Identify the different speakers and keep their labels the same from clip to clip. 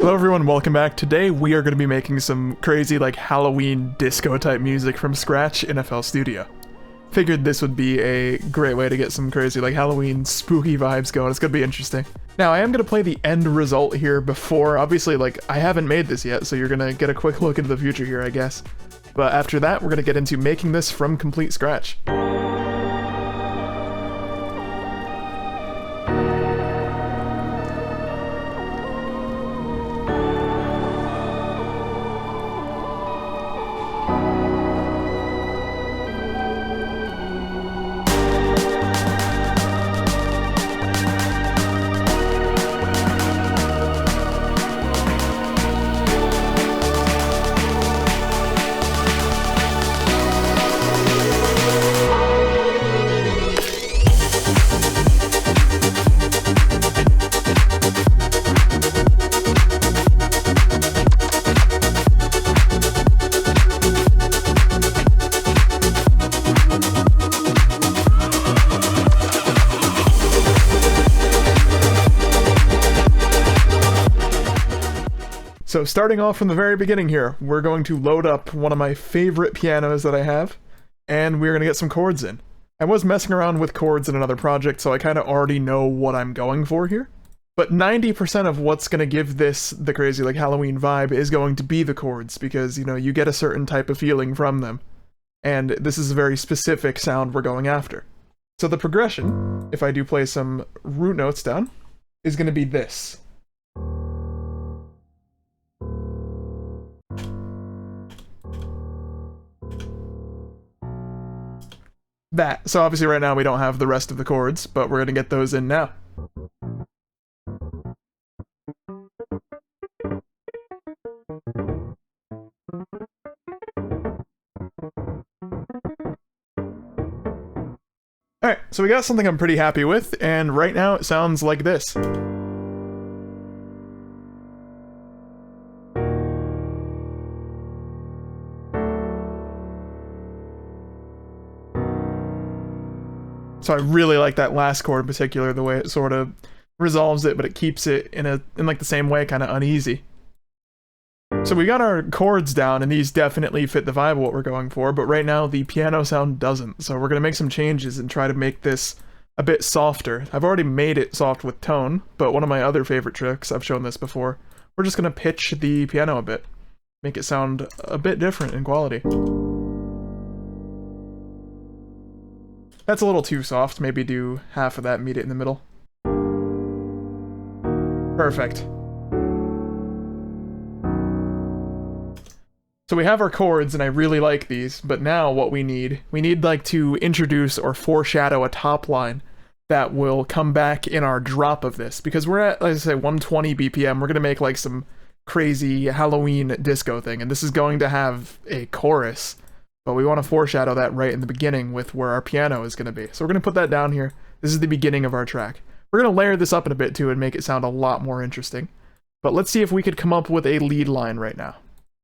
Speaker 1: Hello everyone, welcome back. Today we are going to be making some crazy like Halloween disco type music from scratch in FL Studio. Figured this would be a great way to get some crazy like Halloween spooky vibes going. It's going to be interesting. Now I am going to play the end result here before, obviously like I haven't made this yet, so you're going to get a quick look into the future here I guess. But after that we're going to get into making this from complete scratch. So starting off from the very beginning here, we're going to load up one of my favorite pianos that I have, and we're going to get some chords in. I was messing around with chords in another project, so I kind of already know what I'm going for here. But 90% of what's going to give this the crazy like Halloween vibe is going to be the chords, because, you know, you get a certain type of feeling from them. And this is a very specific sound we're going after. So the progression, if I do play some root notes down, is going to be this. That. So obviously right now we don't have the rest of the chords, but we're going to get those in now. Alright, so we got something I'm pretty happy with, and right now it sounds like this. So I really like that last chord in particular, the way it sort of resolves it, but it keeps it in like the same way, kind of uneasy. So we got our chords down, and these definitely fit the vibe of what we're going for, but right now the piano sound doesn't. So we're going to make some changes and try to make this a bit softer. I've already made it soft with tone, but one of my other favorite tricks, I've shown this before, we're just going to pitch the piano a bit, make it sound a bit different in quality. That's a little too soft, maybe do half of that, meet it in the middle. Perfect. So we have our chords, and I really like these, but now what we need like to introduce or foreshadow a top line that will come back in our drop of this, because we're at, like I say, 120 BPM, we're gonna make like some crazy Halloween disco thing, and this is going to have a chorus. But we want to foreshadow that right in the beginning with where our piano is going to be. So we're going to put that down here. This is the beginning of our track. We're going to layer this up in a bit too and make it sound a lot more interesting. But let's see if we could come up with a lead line right now.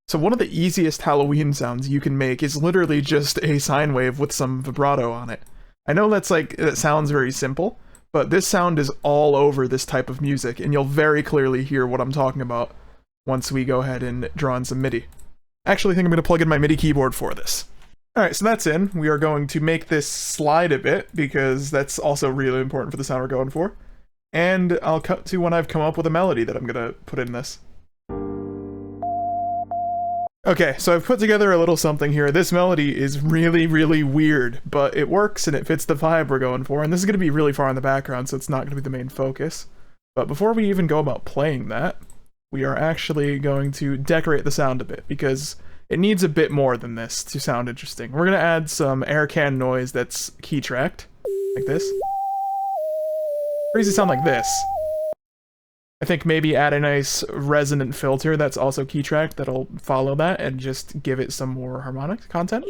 Speaker 1: So one of the easiest Halloween sounds you can make is literally just a sine wave with some vibrato on it. I know that sounds very simple, but this sound is all over this type of music, and you'll very clearly hear what I'm talking about once we go ahead and draw in some MIDI. I actually think I'm going to plug in my MIDI keyboard for this. Alright, so that's in. We are going to make this slide a bit, because that's also really important for the sound we're going for. And I'll cut to when I've come up with a melody that I'm going to put in this. Okay, so I've put together a little something here. This melody is really, really weird, but it works and it fits the vibe we're going for. And this is going to be really far in the background, so it's not going to be the main focus. But before we even go about playing that, we are actually going to decorate the sound a bit, because it needs a bit more than this to sound interesting. We're going to add some air can noise that's key tracked, like this. Crazy sound like this. I think maybe add a nice resonant filter that's also key tracked that'll follow that and just give it some more harmonic content.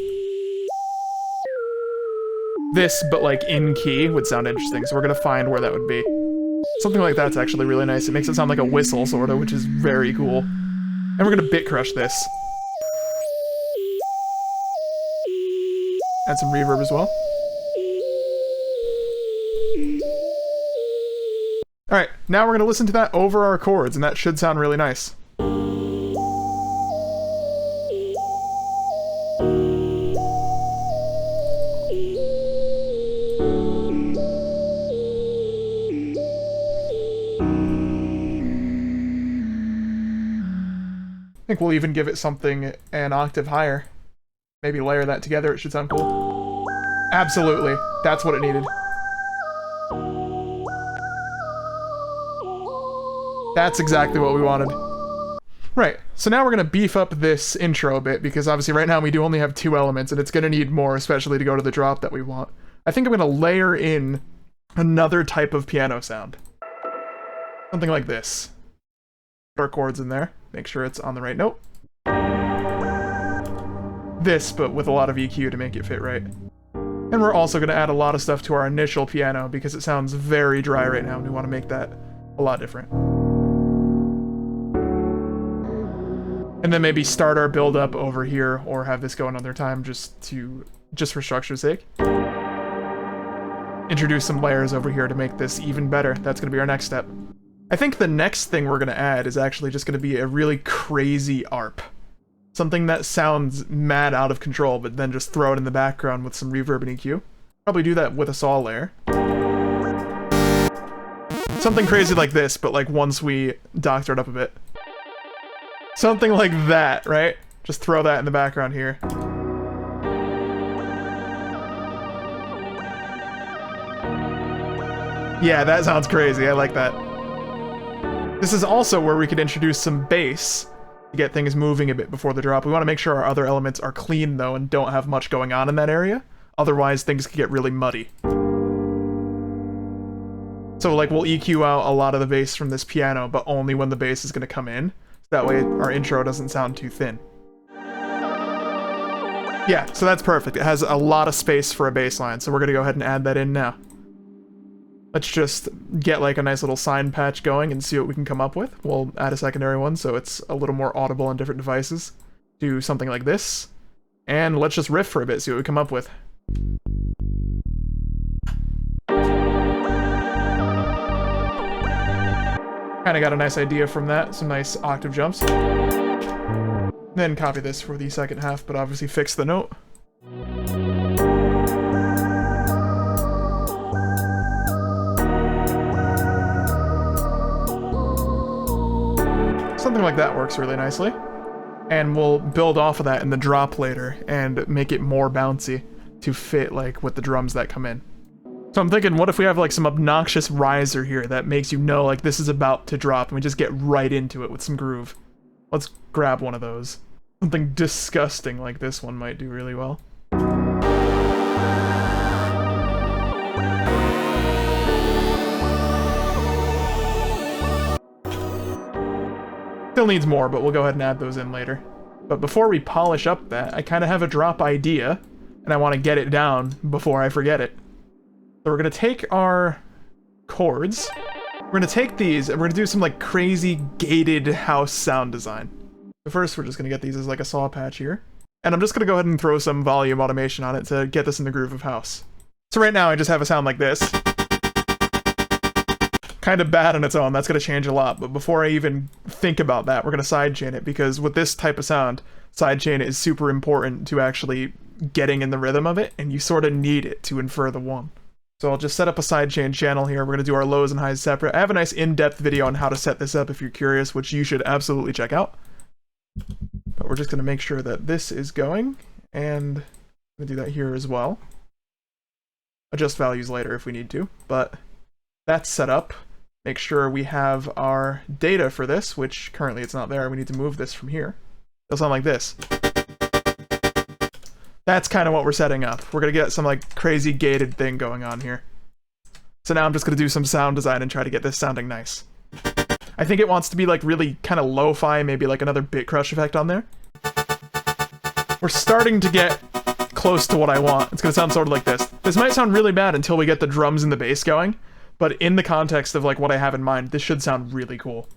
Speaker 1: This, but like in key, would sound interesting, so we're going to find where that would be. Something like that's actually really nice. It makes it sound like a whistle, sort of, which is very cool. And we're going to bit crush this. Add some reverb as well. Alright, now we're going to listen to that over our chords, and that should sound really nice. think we'll even give it something an octave higher. Maybe layer that together, it should sound cool. Absolutely, that's what it needed. That's exactly what we wanted. Right, so now we're gonna beef up this intro a bit, because obviously right now we do only have 2 elements, and it's gonna need more, especially to go to the drop that we want. I think I'm gonna layer in another type of piano sound. Something like this. Put our chords in there, make sure it's on the right note. This, but with a lot of EQ to make it fit right. And we're also gonna add a lot of stuff to our initial piano, because it sounds very dry right now, and we wanna make that a lot different. And then maybe start our build up over here, or have this go another time just for structure's sake. Introduce some layers over here to make this even better. That's gonna be our next step. I think the next thing we're gonna add is actually just gonna be a really crazy ARP. Something that sounds mad out of control, but then just throw it in the background with some reverb and EQ. Probably do that with a saw layer. Something crazy like this, but like once we doctor it up a bit. Something like that, right? Just throw that in the background here. Yeah, that sounds crazy. I like that. This is also where we could introduce some bass to get things moving a bit before the drop. We want to make sure our other elements are clean, though, and don't have much going on in that area. Otherwise, things could get really muddy. So, like, we'll EQ out a lot of the bass from this piano, but only when the bass is going to come in. That way our intro doesn't sound too thin. Yeah, so that's perfect. It has a lot of space for a bass line, so we're gonna go ahead and add that in now. Let's just get like a nice little sign patch going and see what we can come up with. We'll add a secondary one so it's a little more audible on different devices. Do something like this. And let's just riff for a bit, see what we come up with. Kinda got a nice idea from that, some nice octave jumps. Then copy this for the second half, but obviously fix the note. Something like that works really nicely. And we'll build off of that in the drop later and make it more bouncy to fit like with the drums that come in. So I'm thinking, what if we have like some obnoxious riser here that makes you know like this is about to drop and we just get right into it with some groove. Let's grab one of those. Something disgusting like this one might do really well. Still needs more, but we'll go ahead and add those in later. But before we polish up that, I kind of have a drop idea and I want to get it down before I forget it. So we're gonna take our chords, we're gonna take these, and we're gonna do some like crazy gated house sound design. So first we're just gonna get these as like a saw patch here. And I'm just gonna go ahead and throw some volume automation on it to get this in the groove of house. So right now I just have a sound like this. Kind of bad on its own, that's gonna change a lot, but before I even think about that, we're gonna sidechain it, because with this type of sound, sidechain is super important to actually getting in the rhythm of it, and you sort of need it to infer the one. So I'll just set up a sidechain channel here. We're going to do our lows and highs separate. I have a nice in-depth video on how to set this up if you're curious, which you should absolutely check out. But we're just going to make sure that this is going, and I'm going to do that here as well. Adjust values later if we need to, but that's set up. Make sure we have our data for this, which currently it's not there. We need to move this from here. It'll sound like this. That's kind of what we're setting up. We're gonna get some like crazy gated thing going on here. So now I'm just gonna do some sound design and try to get this sounding nice. I think it wants to be like really kind of lo-fi, maybe like another bit crush effect on there. We're starting to get close to what I want. It's gonna sound sort of like this. This might sound really bad until we get the drums and the bass going, but in the context of like what I have in mind, this should sound really cool.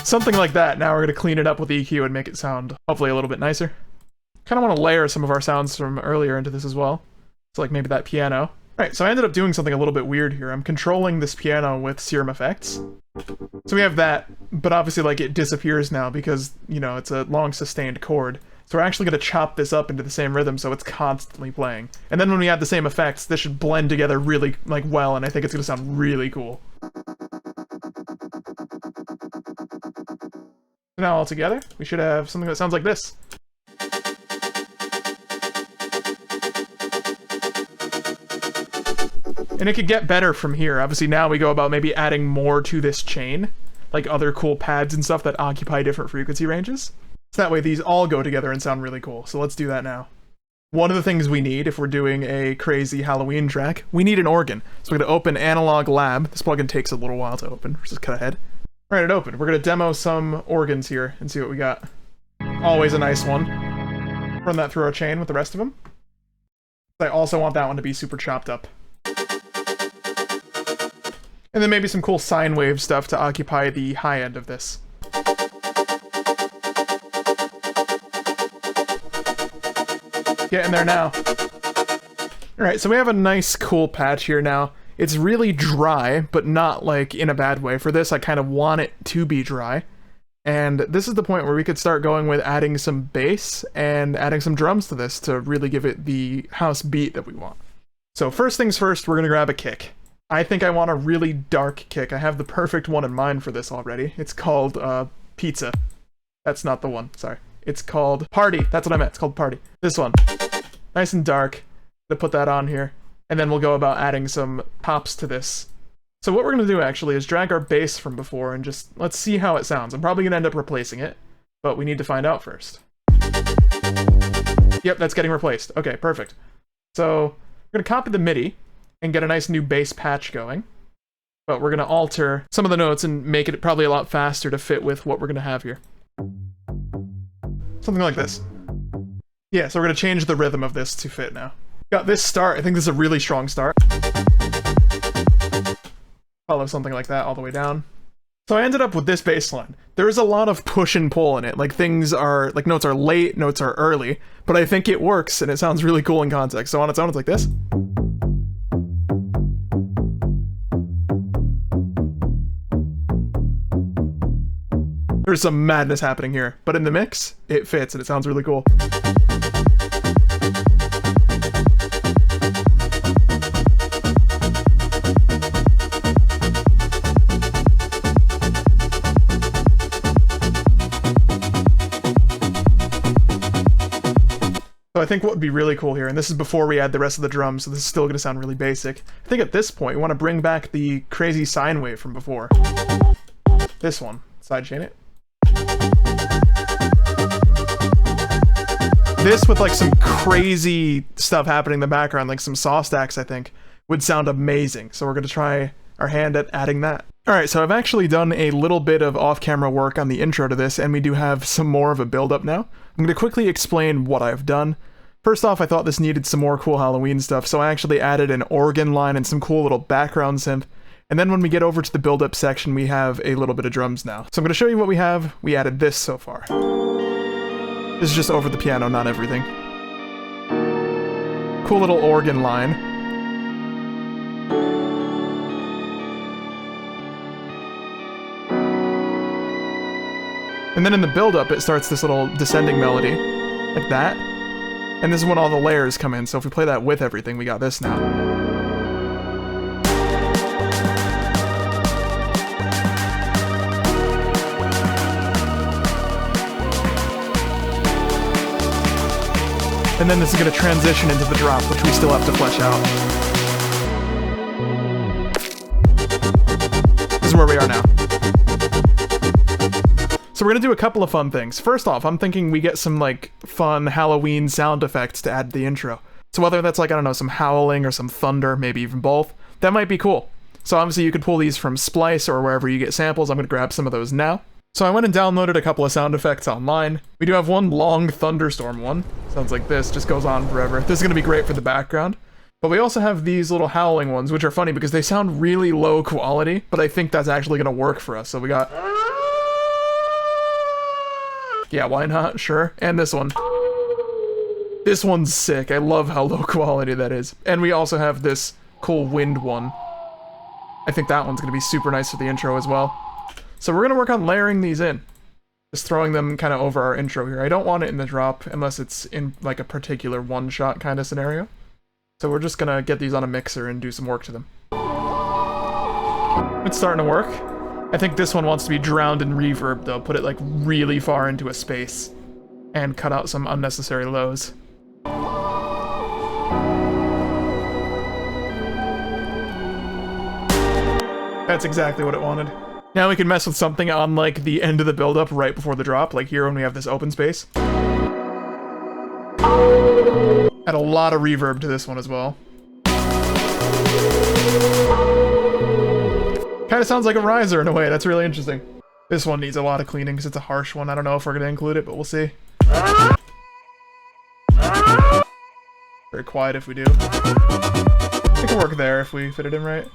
Speaker 1: Something like that. Now we're going to clean it up with EQ and make it sound hopefully a little bit nicer. Kind of want to layer some of our sounds from earlier into this as well. So like maybe that piano. Alright, so I ended up doing something a little bit weird here. I'm controlling this piano with Serum Effects. So we have that, but obviously like it disappears now because, you know, it's a long sustained chord. So we're actually going to chop this up into the same rhythm so it's constantly playing. And then when we add the same effects, this should blend together really like well, and I think it's going to sound really cool. So now all together, we should have something that sounds like this. And it could get better from here. Obviously now we go about maybe adding more to this chain, like other cool pads and stuff that occupy different frequency ranges. So that way these all go together and sound really cool. So let's do that now. One of the things we need if we're doing a crazy Halloween track, we need an organ. So we're going to open Analog Lab. This plugin takes a little while to open. Let's just cut ahead. All right, it opened. We're going to demo some organs here and see what we got. Always a nice one. Run that through our chain with the rest of them. I also want that one to be super chopped up. And then maybe some cool sine wave stuff to occupy the high end of this. Get in there now. Alright, so we have a nice cool patch here now. It's really dry, but not like in a bad way. For this, I kind of want it to be dry. And this is the point where we could start going with adding some bass and adding some drums to this to really give it the house beat that we want. So first things first, we're gonna grab a kick. I think I want a really dark kick. I have the perfect one in mind for this already. It's called Pizza. That's not the one, sorry. It's called Party. That's what I meant. It's called Party. This one. Nice and dark. To put that on here. And then we'll go about adding some pops to this. So what we're going to do actually is drag our bass from before and just let's see how it sounds. I'm probably going to end up replacing it, but we need to find out first. Yep, that's getting replaced. Okay, perfect. So we're going to copy the MIDI and get a nice new bass patch going. But we're going to alter some of the notes and make it probably a lot faster to fit with what we're going to have here. Something like this. Yeah, so we're going to change the rhythm of this to fit now. Got this start. I think this is a really strong start. Follow something like that all the way down. So I ended up with this bass line. There is a lot of push and pull in it. Like things are, like notes are late, notes are early, but I think it works and it sounds really cool in context. So on its own, it's like this. There's some madness happening here, but in the mix, it fits and it sounds really cool. So I think what would be really cool here, and this is before we add the rest of the drums, so this is still going to sound really basic. I think at this point, we want to bring back the crazy sine wave from before. This one. Sidechain it. This with like some crazy stuff happening in the background, like some saw stacks, I think, would sound amazing. So we're going to try our hand at adding that. Alright, so I've actually done a little bit of off-camera work on the intro to this, and we do have some more of a build-up now. I'm going to quickly explain what I've done. First off, I thought this needed some more cool Halloween stuff, so I actually added an organ line and some cool little background synth. And then when we get over to the build-up section, we have a little bit of drums now. So I'm going to show you what we have. We added this so far. This is just over the piano, not everything. Cool little organ line. And then in the build-up, it starts this little descending melody, like that. And this is when all the layers come in, so if we play that with everything, we got this now. And then this is going to transition into the drop, which we still have to flesh out. This is where we are now. So we're going to do a couple of fun things. First off, I'm thinking we get some like fun Halloween sound effects to add to the intro. So whether that's like, I don't know, some howling or some thunder, maybe even both, that might be cool. So obviously you could pull these from Splice or wherever you get samples. I'm going to grab some of those now. So I went and downloaded a couple of sound effects online. We do have one long thunderstorm one. Sounds like this, just goes on forever. This is going to be great for the background. But we also have these little howling ones, which are funny because they sound really low quality, but I think that's actually going to work for us. So we got... Yeah, why not? Sure. And this one. This one's sick. I love how low quality that is. And we also have this cool wind one. I think that one's going to be super nice for the intro as well. So we're going to work on layering these in. Just throwing them kind of over our intro here. I don't want it in the drop unless it's in like a particular one-shot kind of scenario. So we're just gonna get these on a mixer and do some work to them. It's starting to work. I think this one wants to be drowned in reverb though. Put it like really far into a space and cut out some unnecessary lows. That's exactly what it wanted. Now we can mess with something on like the end of the build-up right before the drop, like here when we have this open space. Add a lot of reverb to this one as well. Kind of sounds like a riser in a way, that's really interesting. This one needs a lot of cleaning because it's a harsh one. I don't know if we're going to include it, but we'll see. Very quiet if we do. It can work there if we fit it in right.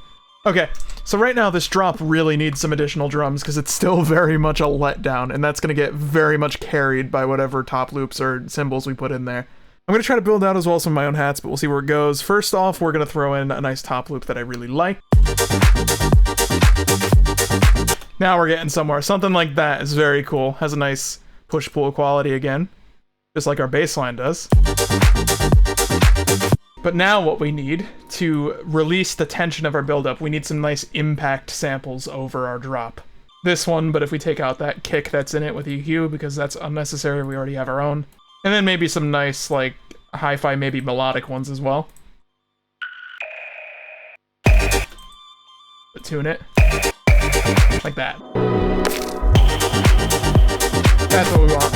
Speaker 1: Okay, so right now this drop really needs some additional drums because it's still very much a letdown, and that's going to get very much carried by whatever top loops or cymbals we put in there. I'm going to try to build out as well some of my own hats, but we'll see where it goes. First off, we're going to throw in a nice top loop that I really like. Now we're getting somewhere. Something like that is very cool. Has a nice push-pull quality again, just like our bass line does. But now what we need to release the tension of our build-up, we need some nice impact samples over our drop. This one, but if we take out that kick that's in it with EQ, because that's unnecessary, we already have our own. And then maybe some nice, like, hi-fi, maybe melodic ones as well. But tune it. Like that. That's what we want.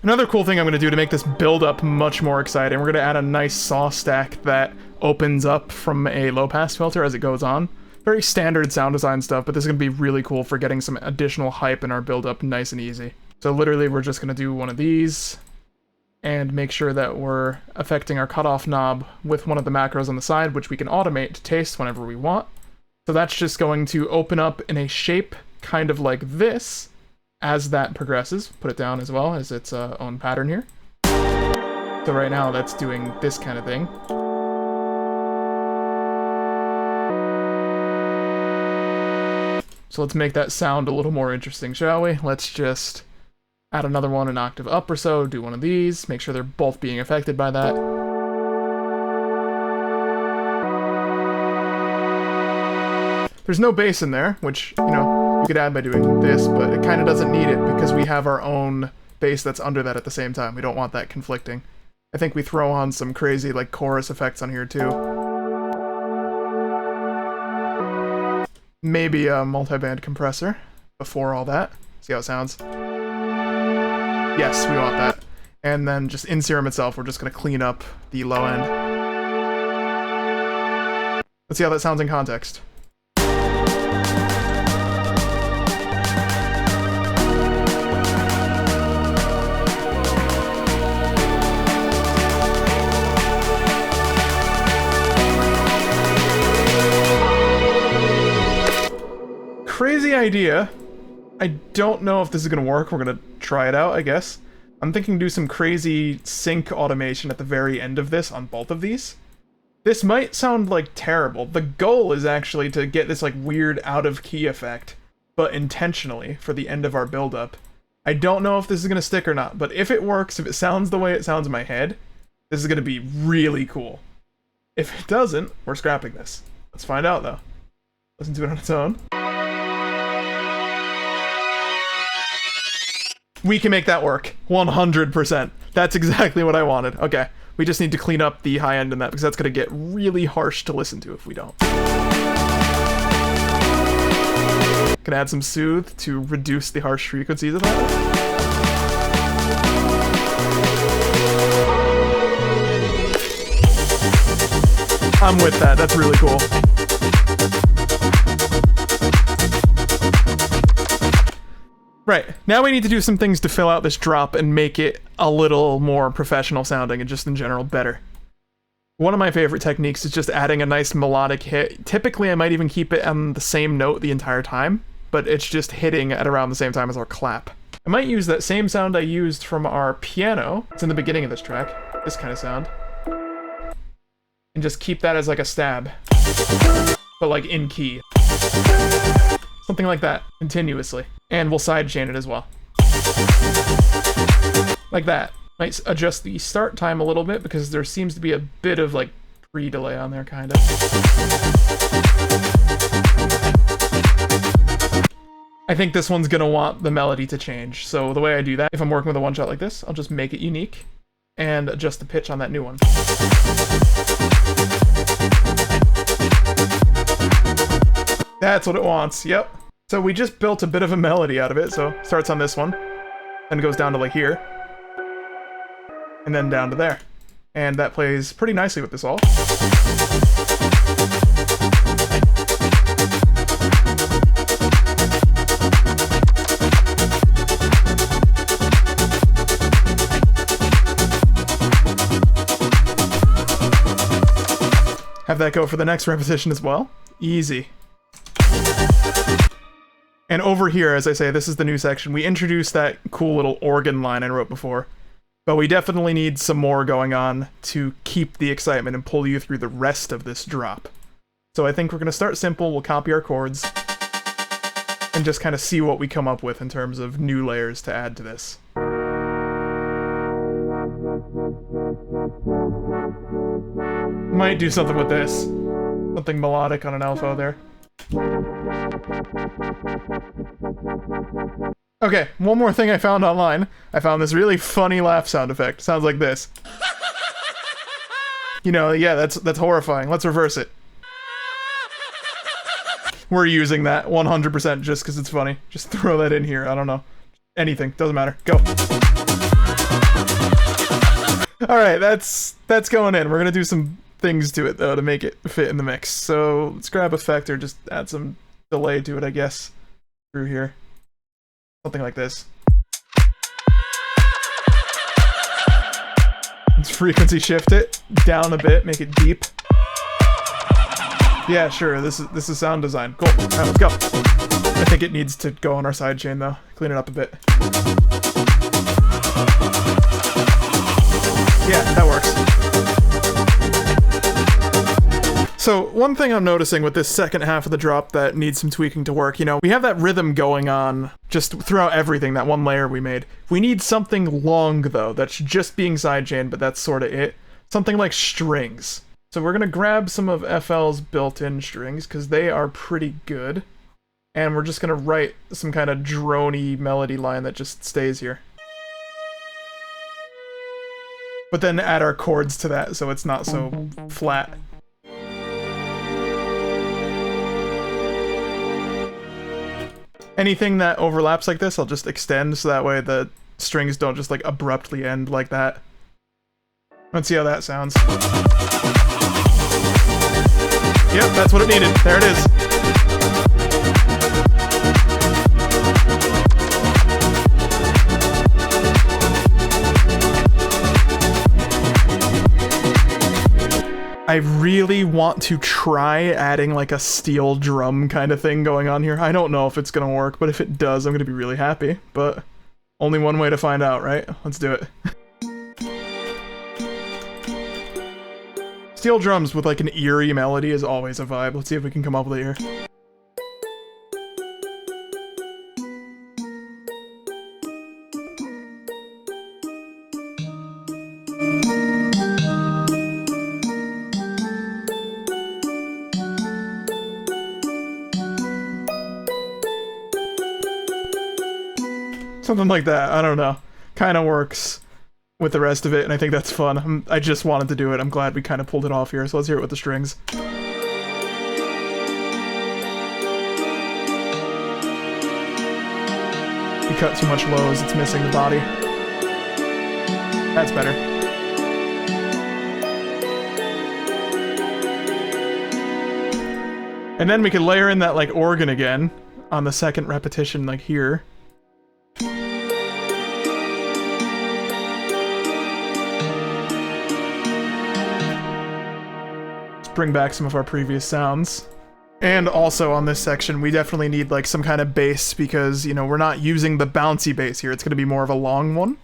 Speaker 1: Another cool thing I'm going to do to make this build-up much more exciting, we're going to add a nice saw stack that opens up from a low-pass filter as it goes on. Very standard sound design stuff, but this is going to be really cool for getting some additional hype in our build-up nice and easy. So literally we're just going to do one of these and make sure that we're affecting our cutoff knob with one of the macros on the side, which we can automate to taste whenever we want. So that's just going to open up in a shape kind of like this as that progresses. Put it down as well as its own pattern here. So right now that's doing this kind of thing. So let's make that sound a little more interesting, shall we? Let's just add another one an octave up or so, do one of these, make sure they're both being affected by that. There's no bass in there, which, you know, you could add by doing this, but it kind of doesn't need it because we have our own bass that's under that at the same time. We don't want that conflicting. I think we throw on some crazy, like, chorus effects on here, too. Maybe a multi-band compressor before all that. See how it sounds? Yes, we want that. And then just in Serum itself, we're just going to clean up the low end. Let's see how that sounds in context. Crazy idea. I don't know if this is going to work. We're going to try it out, I guess. I'm thinking do some crazy sync automation at the very end of this on both of these. This might sound like terrible. The goal is actually to get this like weird out of key effect, but intentionally for the end of our build-up. I don't know if this is going to stick or not, but if it works, if it sounds the way it sounds in my head, this is going to be really cool. If it doesn't, we're scrapping this. Let's find out though. Listen to it on its own. We can make that work. 100%. That's exactly what I wanted. Okay. We just need to clean up the high end in that because that's going to get really harsh to listen to if we don't. Can add some soothe to reduce the harsh frequencies of that. I'm with that. That's really cool. Right, now we need to do some things to fill out this drop and make it a little more professional sounding and just in general better. One of my favorite techniques is just adding a nice melodic hit. Typically I might even keep it on the same note the entire time, but it's just hitting at around the same time as our clap. I might use that same sound I used from our piano. It's in the beginning of this track, this kind of sound. And just keep that as like a stab, but like in key. Something like that, continuously. And we'll sidechain it as well. Like that. Might adjust the start time a little bit because there seems to be a bit of like pre-delay on there, kind of. I think this one's gonna want the melody to change. So the way I do that, if I'm working with a one shot like this, I'll just make it unique and adjust the pitch on that new one. That's what it wants, yep. So we just built a bit of a melody out of it, so starts on this one, then goes down to like here, and then down to there. And that plays pretty nicely with this all. Have that go for the next repetition as well. Easy. And over here, as I say, this is the new section. We introduced that cool little organ line I wrote before. But we definitely need some more going on to keep the excitement and pull you through the rest of this drop. So I think we're going to start simple, we'll copy our chords, and just kind of see what we come up with in terms of new layers to add to this. Might do something with this. Something melodic on an alpha there. Okay, one more thing I found online. I found this really funny laugh sound effect. Sounds like this. You know, yeah, that's horrifying. Let's reverse it. We're using that 100% just because it's funny. Just throw that in here. I don't know. Anything. Doesn't matter. Go. Alright, that's going in. We're gonna do some things to it, though, to make it fit in the mix. So, let's grab effect or just add some delay to it, I guess. Through here. Something like this. Let's frequency shift it down a bit, make it deep. Yeah, sure, this is sound design. Cool. Alright, let's go. I think it needs to go on our sidechain, though. Clean it up a bit. Yeah, that works. So, one thing I'm noticing with this second half of the drop that needs some tweaking to work, you know, we have that rhythm going on just throughout everything, that one layer we made. We need something long, though, that's just being sidechained, but that's sort of it. Something like strings. So we're going to grab some of FL's built-in strings, because they are pretty good. And we're just going to write some kind of drony melody line that just stays here. But then add our chords to that, so it's not so flat. Anything that overlaps like this, I'll just extend so that way the strings don't just like abruptly end like that. Let's see how that sounds. Yep, that's what it needed. There it is. I really want to try adding like a steel drum kind of thing going on here. I don't know if it's gonna work, but if it does, I'm gonna be really happy. But only one way to find out, right? Let's do it. Steel drums with like an eerie melody is always a vibe. Let's see if we can come up with it here. Something like that, I don't know. Kind of works with the rest of it, and I think that's fun. I just wanted to do it. I'm glad we kind of pulled it off here, so let's hear it with the strings. We cut too much lows, it's missing the body. That's better. And then we could layer in that, like, organ again on the second repetition, like here. Bring back some of our previous sounds. And also on this section, we definitely need like some kind of bass because, you know, we're not using the bouncy bass here. It's going to be more of a long one.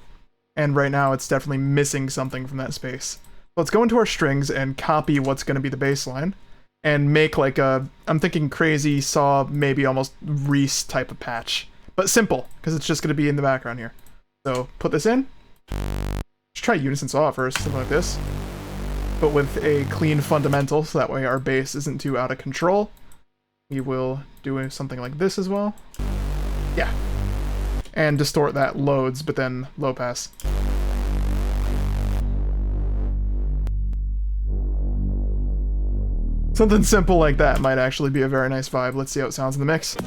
Speaker 1: And right now it's definitely missing something from that space. Let's go into our strings and copy what's going to be the bass line and make like a, I'm thinking crazy saw, maybe almost Reese type of patch. But simple, because it's just going to be in the background here. So put this in. Just try unison saw first, something like this. But with a clean fundamental, so that way our bass isn't too out of control. We will do something like this as well. Yeah. And distort that loads, but then low pass. Something simple like that might actually be a very nice vibe. Let's see how it sounds in the mix.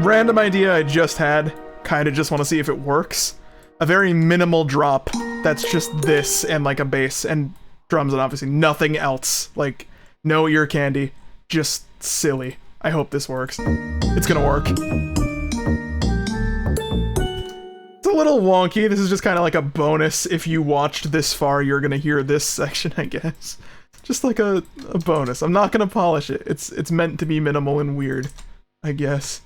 Speaker 1: Random idea I just had. Kinda just want to see if it works. A very minimal drop that's just this and like a bass and drums and obviously nothing else. Like, no ear candy. Just silly. I hope this works. It's gonna work. It's a little wonky. This is just kind of like a bonus. If you watched this far, you're gonna hear this section, I guess. Just like a bonus. I'm not gonna polish it. It's meant to be minimal and weird, I guess.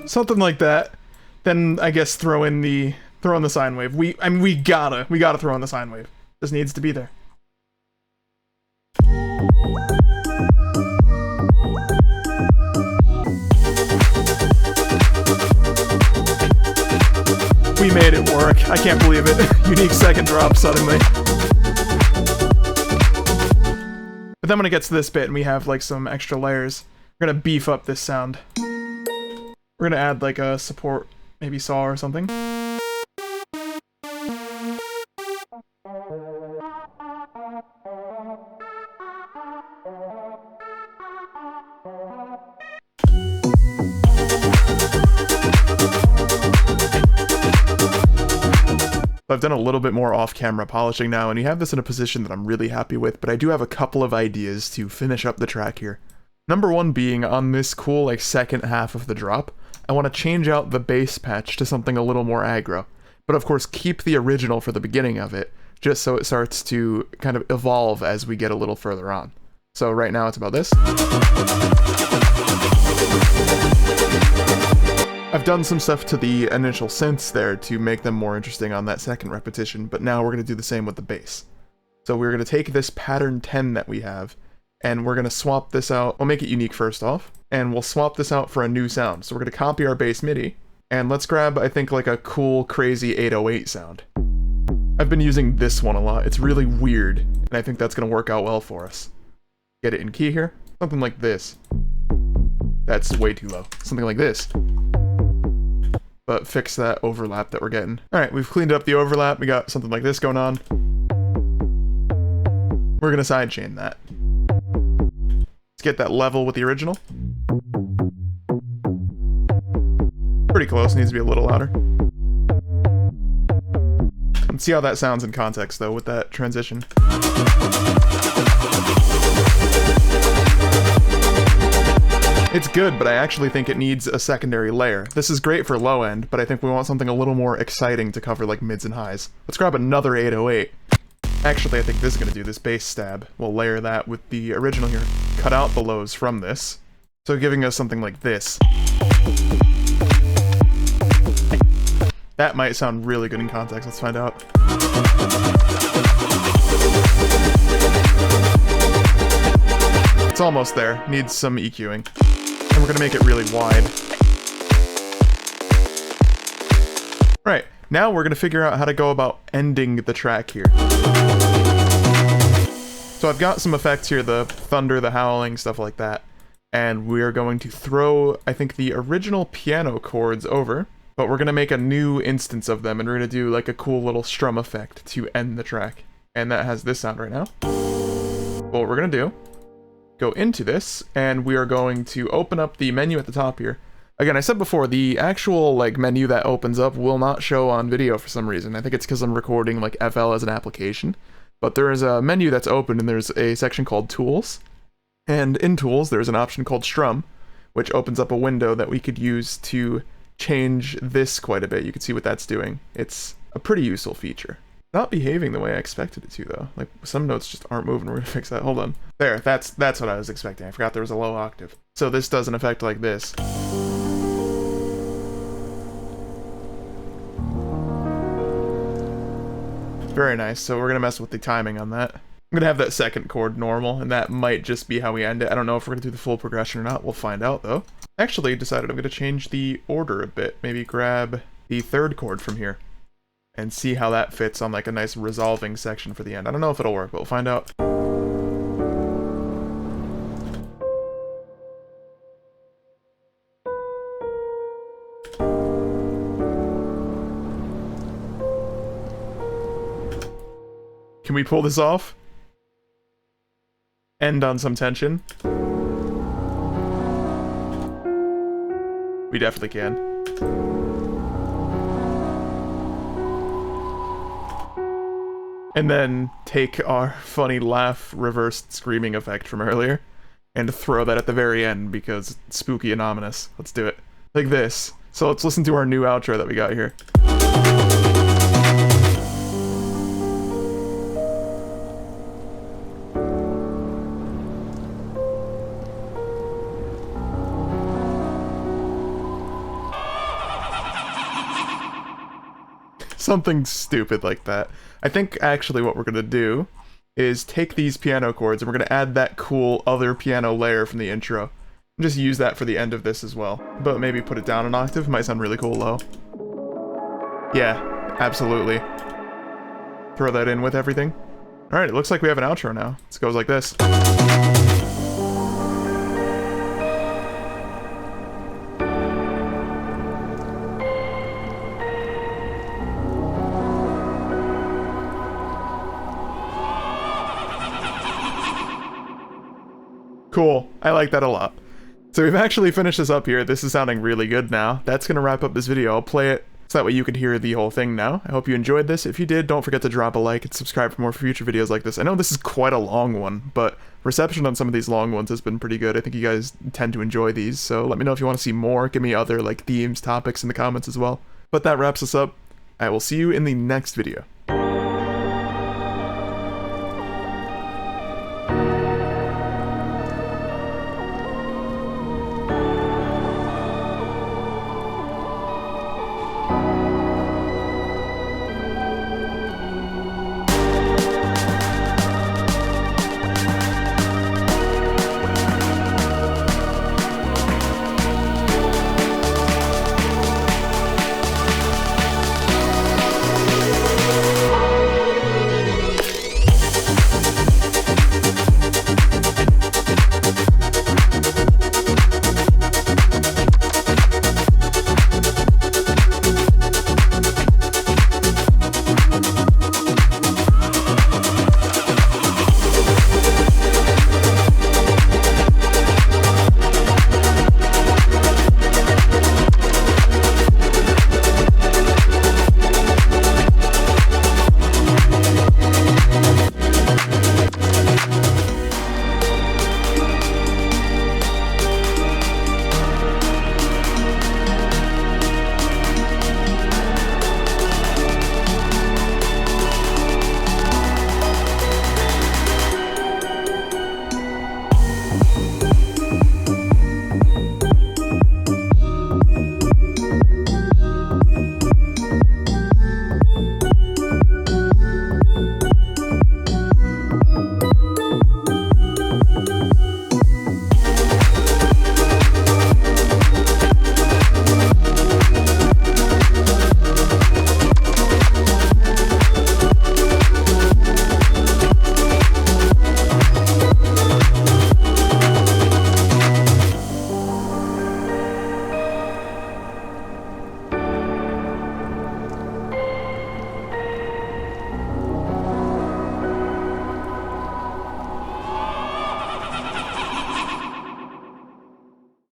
Speaker 1: Something like that. Then I guess throw in the sine wave. We gotta throw in the sine wave. This needs to be there. We made it work. I can't believe it. Unique second drop suddenly. But then when it gets to this bit and we have like some extra layers, we're gonna beef up this sound. We're gonna add like a support, maybe saw or something. I've done a little bit more off-camera polishing now, and you have this in a position that I'm really happy with, but I do have a couple of ideas to finish up the track here. Number one being, on this cool like second half of the drop, I want to change out the bass patch to something a little more aggro, but of course keep the original for the beginning of it, just so it starts to kind of evolve as we get a little further on. So right now it's about this. I've done some stuff to the initial synths there to make them more interesting on that second repetition, but now we're going to do the same with the bass. So we're going to take this pattern 10 that we have, and we're going to swap this out. We'll make it unique first off, and we'll swap this out for a new sound. So we're going to copy our bass MIDI, and let's grab, I think, like a cool, crazy 808 sound. I've been using this one a lot. It's really weird, and I think that's going to work out well for us. Get it in key here. Something like this. That's way too low. Something like this. But fix that overlap that we're getting. Alright, we've cleaned up the overlap. We got something like this going on. We're gonna sidechain that. Let's get that level with the original. Pretty close, needs to be a little louder. Let's see how that sounds in context though with that transition. It's good, but I actually think it needs a secondary layer. This is great for low end, but I think we want something a little more exciting to cover like mids and highs. Let's grab another 808. Actually, I think this is going to do this bass stab. We'll layer that with the original here. Cut out the lows from this. So giving us something like this. That might sound really good in context. Let's find out. It's almost there. Needs some EQing. And we're gonna make it really wide. Right, now we're gonna figure out how to go about ending the track here. So I've got some effects here, the thunder, the howling, stuff like that. And we're going to throw, I think, the original piano chords over, but we're gonna make a new instance of them, and we're gonna do like a cool little strum effect to end the track. And that has this sound right now. What we're gonna do, go into this, and we are going to open up the menu at the top here. Again, I said before, the actual like menu that opens up will not show on video for some reason. I think it's because I'm recording like FL as an application. But there is a menu that's open, and there's a section called Tools. And in Tools, there's an option called Strum, which opens up a window that we could use to change this quite a bit. You can see what that's doing. It's a pretty useful feature. Not behaving the way I expected it to, though. Like, some notes just aren't moving. We're gonna fix that. Hold on. There, that's what I was expecting. I forgot there was a low octave. So this does an effect like this. Very nice. So we're gonna mess with the timing on that. I'm gonna have that second chord normal, and that might just be how we end it. I don't know if we're gonna do the full progression or not. We'll find out though. I actually decided I'm gonna change the order a bit. Maybe grab the third chord from here and see how that fits on like a nice resolving section for the end. I don't know if it'll work, but we'll find out. Can we pull this off? End on some tension? We definitely can. And then take our funny laugh reversed screaming effect from earlier and throw that at the very end because it's spooky and ominous. Let's do it. Like this. So let's listen to our new outro that we got here. Something stupid like that. I think actually what we're gonna do is take these piano chords and we're gonna add that cool other piano layer from the intro. And just use that for the end of this as well. But maybe put it down an octave, might sound really cool low. Yeah, absolutely. Throw that in with everything. Alright, it looks like we have an outro now. It goes like this. Cool. I like that a lot. So we've actually finished this up here. This is sounding really good now. That's going to wrap up this video. I'll play it so that way you can hear the whole thing now. I hope you enjoyed this. If you did, don't forget to drop a like and subscribe for more future videos like this. I know this is quite a long one, but reception on some of these long ones has been pretty good. I think you guys tend to enjoy these, so let me know if you want to see more. Give me other like themes, topics in the comments as well. But that wraps us up. I will see you in the next video.